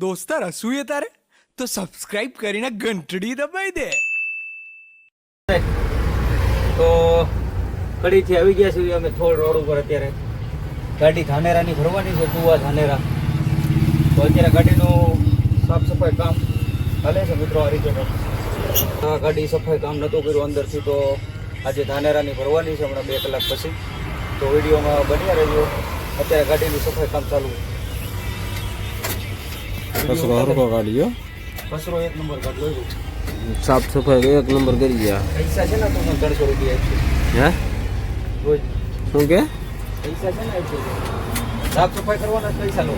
દોસ્તાર હસુએ તારે તો સબસ્ક્રાઇબ કરીને ઘંટડી દબાઈ દે. તો કડીથી આવી ગયા છીએ અમે થોડ રોડ ઉપર. અત્યારે ગાડી ધાનેરાની ભરવાની છે, તુવા ધાનેરા. તો અત્યારે ગાડીનું સાફ સફાઈ કામ ચાલે છે મિત્રો. આ રીતે ગાડી સફાઈ કામ નહોતું કર્યું અંદરથી, તો આજે ધાનેરાની ભરવાની છે હમણાં 2 કલાક પછી. તો વિડીયોમાં બન્યા રહેજો. અત્યારે ગાડીનું સફાઈ કામ ચાલુ. કચરો હરકો કાઢ્યો, કચરો 1 નંબર કાઢ્યો. સાફ સફાઈ 1 નંબર કરી ગયા. પૈસા છે ને તો 300 રૂપિયા હે રોજ. શું કે પૈસા છે ને સાફ સફાઈ કરવાના પૈસા લો.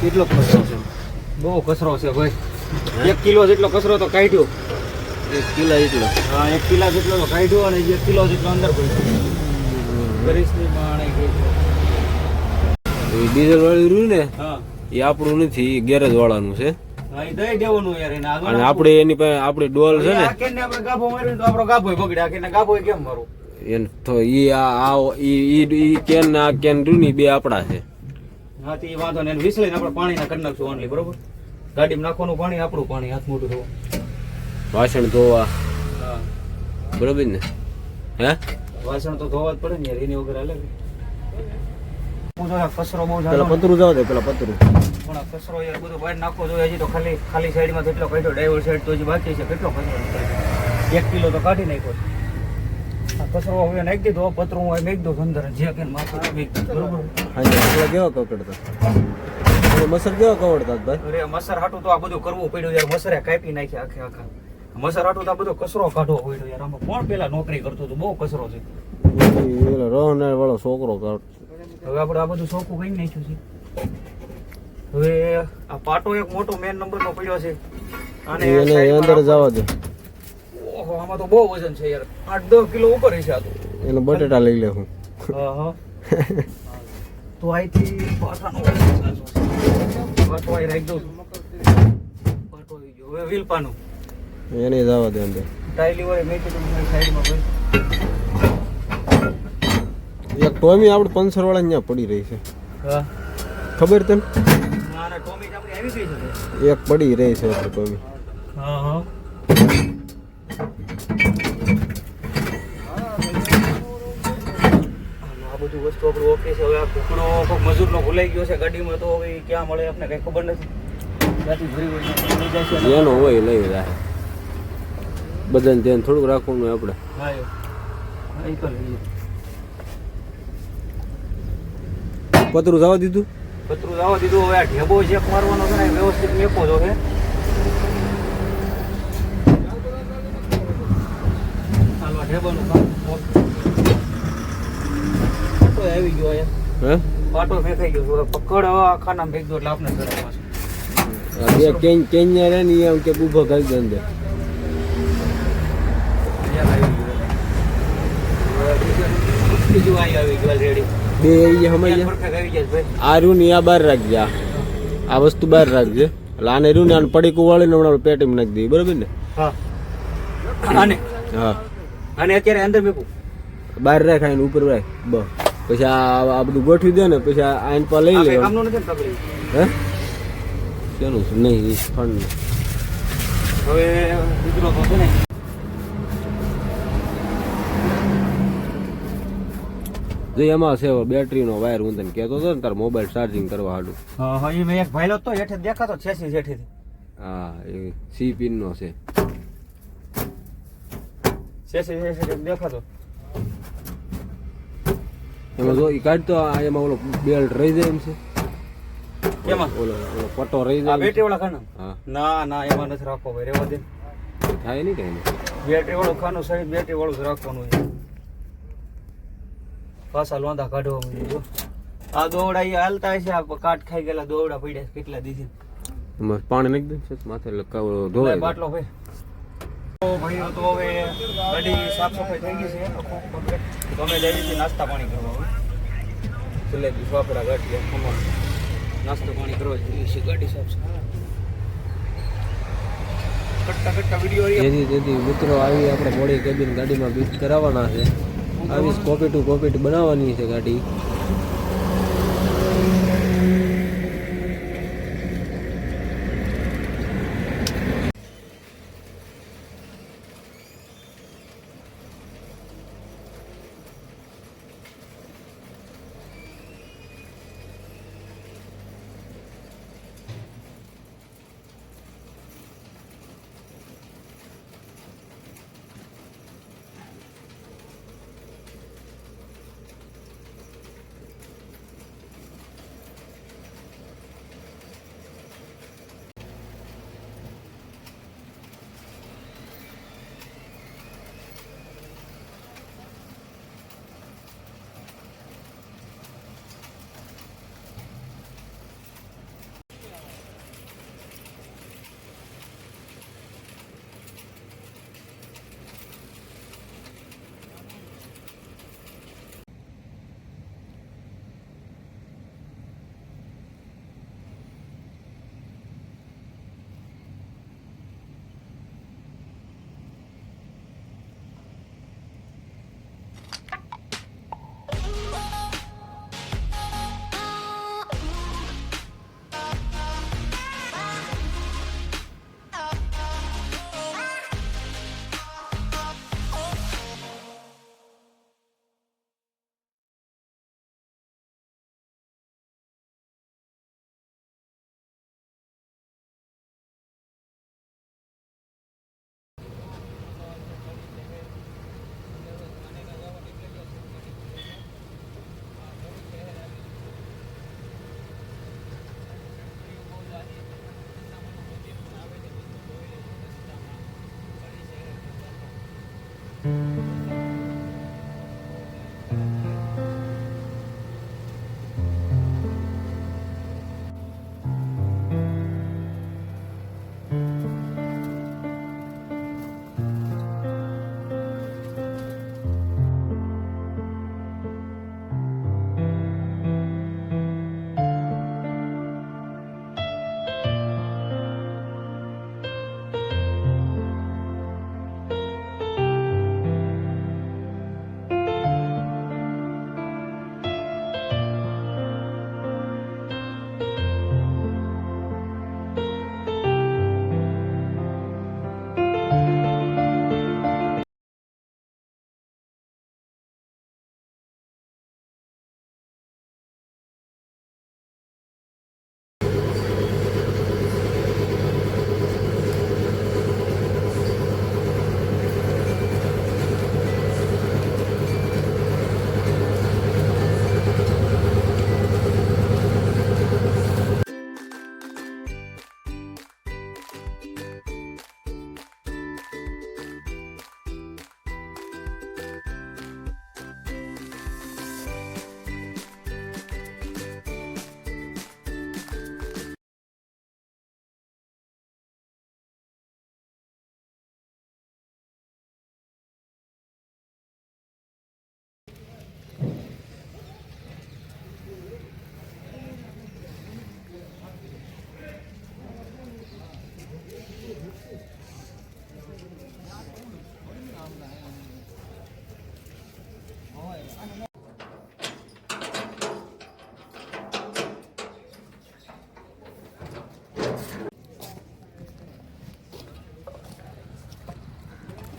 કેટલો કચરો છે, બહુ કચરો છે ભાઈ. 1 કિલો જેટલો કચરો તો કાઢ્યો. 1 કિલો એટલો? હા, 1 કિલો જેટલો તો કાઢ્યો અને 1 કિલો જેટલો અંદર પડ્યો. ગરીસની માણે ગઈ. ડીઝલ વાળું રહ્યું ને, હા, એ આપણું નથી, ગેરેજ વાળાનું છે. હા, એ દઈ દેવાનું યાર એને. અને આપણે એની પાસે આપણી ડોલ છે ને, આખેને આપણે ગાભો માર્યો તો આપણો ગાભો બગડે. આખેને ગાભો કેમ મારો? એને તો ઈ કેન ને આ કેન રહ્યું ને, 2 આપણા છે. હા, તે વાંધો ને વિસળીને આપણે પાણીના કરી નાખશું ઓનલી. બરોબર, ગાડીમાં નાખવાનું પાણી, આપણું પાણી, હાથ મોટું ધોવા, વાસણ ધોવા. હા, બરોબર ને? હે, વાસણ તો ધોવા જ પડે ને યાર, એની વગર હાલે? કચરો બહુ પેલા જાજો પતરું જવા દે, પેલા પતરું. પણ આ કચરો યાર બધો બહાર નાખવો જોઈએ. હજી તો ખાલી સાઈડમાં કેટલો કાઢ્યો, ડ્રાઈવર સાઈડ તો હજી બાકી છે. કેટલો કચરો નીકળ્યો? 1 કિલો તો કાઢી નાખ્યો. આ કચરો હવે નાખી દીધો, પતરું હું નાખી દઉં અંદર, જે કે માથું નાખી દઉં. બરોબર. હા, પેલા કેવા કવડતા, મસર કેવા કવડતા ભાઈ? અરે મસર હાટું તો આ બધું કરવું પડ્યું યાર. મસરે કાપી નાખ્યા આખા. મસર હાટું તો આ બધો કચરો કાઢવો પડ્યો યાર. આમાં કોણ પેલા નોકરી કરતું હતું? બહુ કચરો છે. રોહનાર વાળો છોકરો કાઢ. હવે આપણે આ બધું ચોખ્ખું કરી નાખ્યું છે. હવે આ પાટો એક મોટો મેન નંબર નો પડ્યો છે, અને એને અંદર જવા દે. ઓહો, આમાં તો બહુ વજન છે યાર. 8-10 કિલો ઉપર છે આ તો. એને બટેટા લઈ લે હું. હા હા. તો અહીંથી પાટાનો પાટો અહીં રાખી દઉં. પાટો આવી ગયો. હવે વિલપાનું એને જવા દે અંદર. ટાઈલી હોય મેં કીધું સાઈડમાં ભાઈ. એક ટોમી આપણે પંચર વાળા ત્યાં પડી રહી છે, હા, ખબર તને? ના ના, ટોમી આપણી આવી ગઈ છે. એક પડી રહી છે એટલે ટોમી. હા હા. આ બધું વસ્તુ આપણું ઓકે છે. હવે આ કુકડો કોઈક મજૂરનો ભૂલાઈ ગયો છે ગાડીમાં, તો હવે ક્યાં મળે આપણે કઈ ખબર નથી. ત્યાંથી ભરી લઈ જાય છે. એનો હોય લઈ જાય. બધાને ધ્યાન થોડુંક રાખવાનું આપણે. હા, એ તો લઈએ. પતરું જવા દીધું, પતરું જવા દીધું. હવે આ ઢેબો ચેક મારવાનો છે ને, વ્યવસ્થિત મેકો જો હે. હાલો, ઢેબાનું કામ પાટો આવી ગયો યાર. હે પાટો ફેંકાઈ ગયો. હવે પકડ હવે આખા નામ ફેંકી દો એટલે આપણે કરવાનું છે. આ બે કેન્યા રે ને એમ કે ઉભો કરી દે અંદર. બીજું અહીં આવી ગયું રેડી. બે આવી ગયા હમાઈ ગયા. પરફેક્ટ આવી ગયા ભાઈ. આ રૂ ને આ બહાર રાખજે, આ વસ્તુ બહાર રાખજે. એટલે આને રૂ ને આને પડીકું વાળીને હમણાં પેટીમાં નાખી દઈએ. બરોબર ને? હા, આને હા, આને અત્યારે અંદર મેકું. બહાર રાખ, આને ઉપર રાખ. બસ પછી આ બધું ગોઠવી દે ને, પછી આને પર લઈ લે. કામનું નથી ને પકડી. હે શેનું છે? નહીં, ફંડ. હવે દીકરો તો છે ને, જો એમાં છે બેટરીનો વાયર. હું તને કહેતો હતો ને તાર મોબાઈલ ચાર્જિંગ કરવા હાડું. હા હા, એ મેં એક ભાઈલો તો હેઠે દેખાતો છે જેઠેથી. હા, એ સી પિનનો છે. દેખાતો. એમાં જો એ કાઢતો, એમાં ઓલો બેલ્ટ રહી જાય એમ છે. કેમાં? ઓલો પટ્ટો રહી આ જાય. બેટરી વાળા ખાનું? હા, ના ના, એમાં નથી રાખવો ભાઈ, રહેવા દે. થાય નહીં કઈ. બેટરી વાળું ખાનું સાઈડ બેટરી વાળું જ રાખવાનું છે. પાછા લોંધા કાઢવા મળે. જો આ દોવડા એ હાલતા છે, આ કાટ ખાઈ ગયેલા દોવડા પડ્યા છે કેટલા દીધી. એમાં પાણી નાખી દે છે માથે, એટલે ધોવાય. બાટલો ભાઈ. તો ભાઈઓ તો હવે ગાડી સાફ સફાઈ થઈ ગઈ છે આખું કમ્પ્લીટ. તો અમે જઈએ છીએ નાસ્તા પાણી કરવા. હવે જલેબી, ફાફડા, ગાંઠિયા, ખમણ, નાસ્તો પાણી કરવા જઈએ છીએ. ગાડી સાફ સફાઈ કટતા વિડીયો જેથી મિત્રો આવી આપણે બોડી કેબિન ગાડીમાં ફિટ કરાવવાના છે. આવી કોપી ટુ કોપી બનાવવાની છે ગાડી.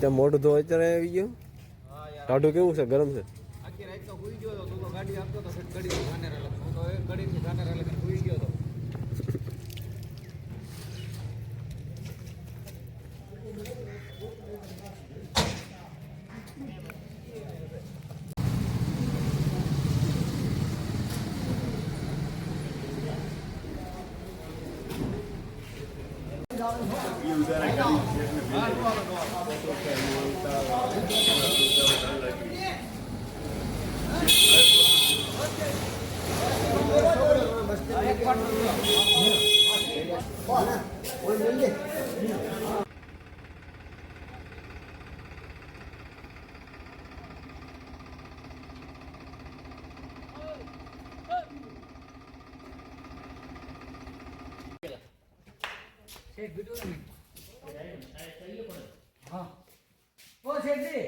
ત્યાં મોઢું ધોવા અત્યારે આવી ગયું. ટાઢું કેવું છે? ગરમ છે? આખી રાત તો સુઈ ગયો હતો. તું તો ગાડી આપતો તો ગાડી ધાનેરા લગન. હું તો એક ગાડીથી ધાનેરા લગન સુઈ ગયો હતો. હા ઓ શેઠજી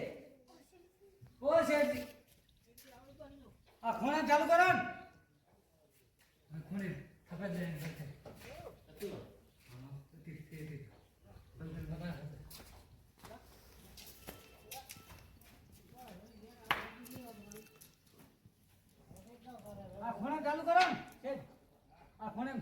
આ ખૂણા ચાલુ કરો ને ખૂણે ખબર જાય આ ખૂણા ચાલુ કરો ને આ ખૂણે